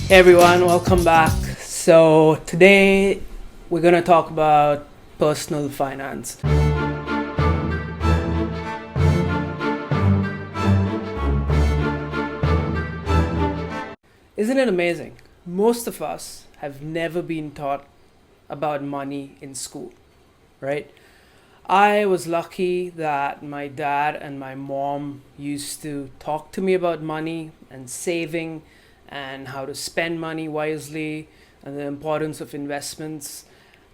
Hey everyone, welcome back. So, today we're going to talk about personal finance. Isn't it amazing? Most of us have never been taught about money in school, right? I was lucky that my dad and my mom used to talk to me about money and saving and how to spend money wisely and the importance of investments.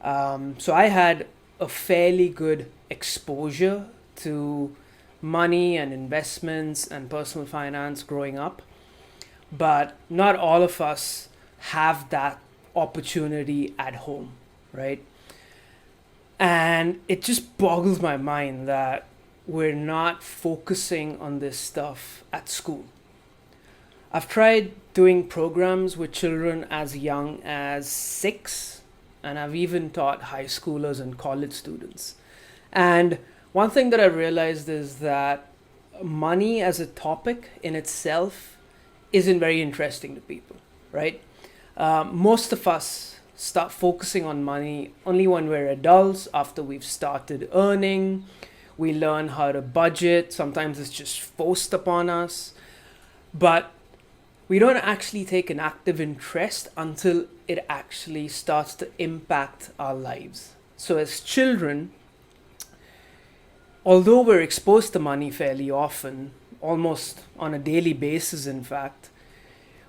So I had a fairly good exposure to money and investments and personal finance growing up, but not all of us have that opportunity at home, right? And it just boggles my mind that we're not focusing on this stuff at school. I've tried doing programs with children as young as 6, and I've even taught high schoolers and college students. And one thing that I realized is that money as a topic in itself isn't very interesting to people, right? Most of us start focusing on money only when we're adults, after we've started earning. We learn how to budget. Sometimes it's just forced upon us. But we don't actually take an active interest until it actually starts to impact our lives. So, as children, although we're exposed to money fairly often, almost on a daily basis, in fact,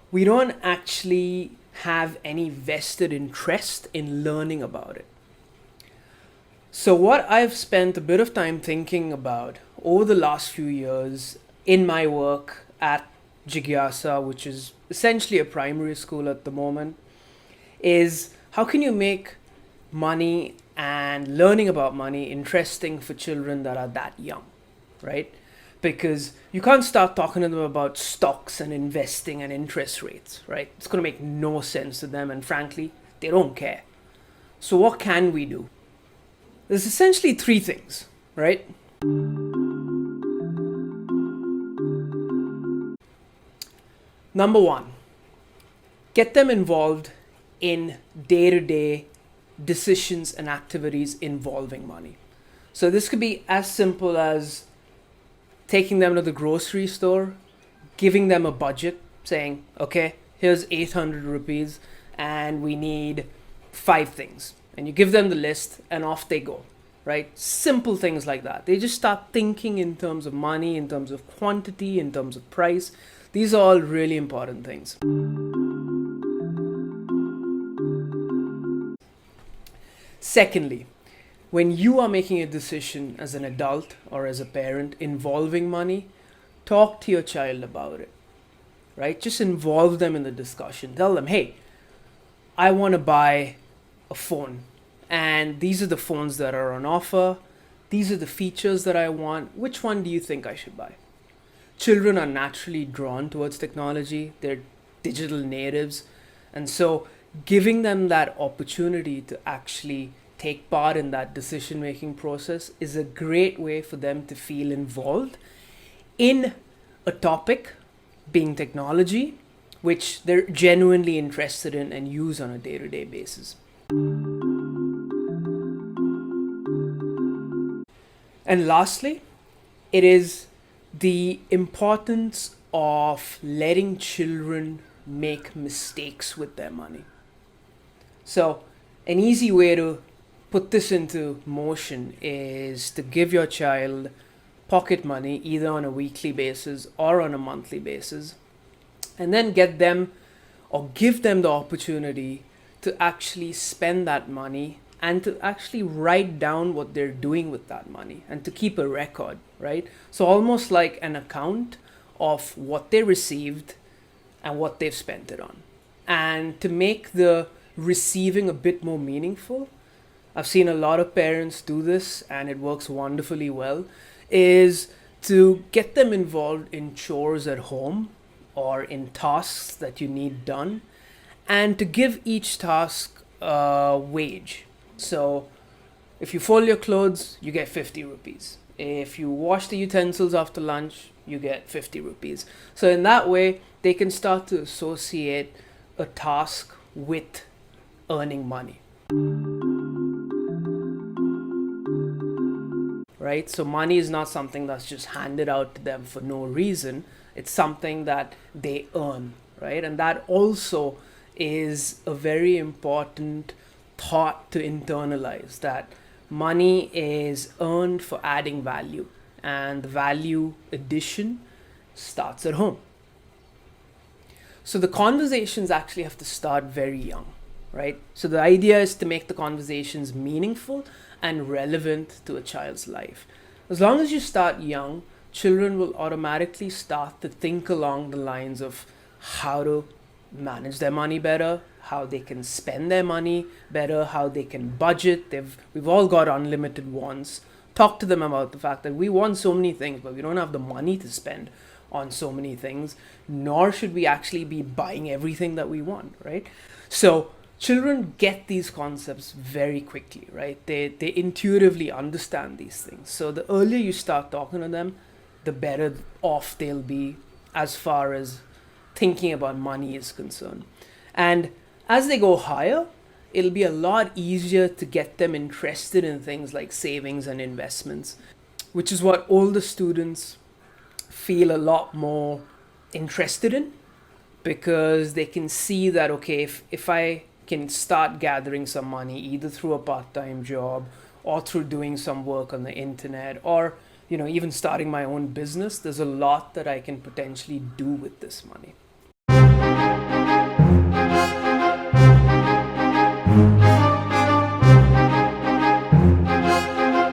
we don't actually have any vested interest in learning about it. So, what I've spent a bit of time thinking about over the last few years in my work at Jigyasa, which is essentially a primary school at the moment, is how can you make money and learning about money interesting for children that are that young, right? Because you can't start talking to them about stocks and investing and interest rates, right? It's going to make no sense to them, and frankly, they don't care. So, what can we do? There's essentially 3 things, right? Number 1, get them involved in day-to-day decisions and activities involving money. So this could be as simple as taking them to the grocery store, giving them a budget, saying, okay, here's 800 rupees and we need 5 things. And you give them the list and off they go, right? Simple things like that. They just start thinking in terms of money, in terms of quantity, in terms of price. These are all really important things. Secondly, when you are making a decision as an adult or as a parent involving money, talk to your child about it, right? Just involve them in the discussion. Tell them, hey, I want to buy a phone, and these are the phones that are on offer. These are the features that I want. Which one do you think I should buy? Children are naturally drawn towards technology. They're digital natives. And so giving them that opportunity to actually take part in that decision-making process is a great way for them to feel involved in a topic, being technology, which they're genuinely interested in and use on a day-to-day basis. And lastly, it is the importance of letting children make mistakes with their money. So, an easy way to put this into motion is to give your child pocket money either on a weekly basis or on a monthly basis, and then get them or give them the opportunity to actually spend that money and to actually write down what they're doing with that money and to keep a record, right? So almost like an account of what they received and what they've spent it on. And to make the receiving a bit more meaningful, I've seen a lot of parents do this and it works wonderfully well, is to get them involved in chores at home or in tasks that you need done, and to give each task a wage. So if you fold your clothes, you get 50 rupees. If you wash the utensils after lunch, you get 50 rupees. So in that way, they can start to associate a task with earning money. Right? So money is not something that's just handed out to them for no reason. It's something that they earn, right? And that also is a very important thought to internalize, that money is earned for adding value, and the value addition starts at home. So the conversations actually have to start very young, right? So the idea is to make the conversations meaningful and relevant to a child's life. As long as you start young, children will automatically start to think along the lines of how to manage their money better, how they can spend their money better, how they can budget. We've all got unlimited wants. Talk to them about the fact that we want so many things, but we don't have the money to spend on so many things, nor should we actually be buying everything that we want, right? So children get these concepts very quickly, right? They intuitively understand these things. So the earlier you start talking to them, the better off they'll be as far as thinking about money is concerned. And as they go higher, it'll be a lot easier to get them interested in things like savings and investments, which is what older students feel a lot more interested in, because they can see that, okay, if I can start gathering some money either through a part-time job or through doing some work on the internet, or even starting my own business, there's a lot that I can potentially do with this money.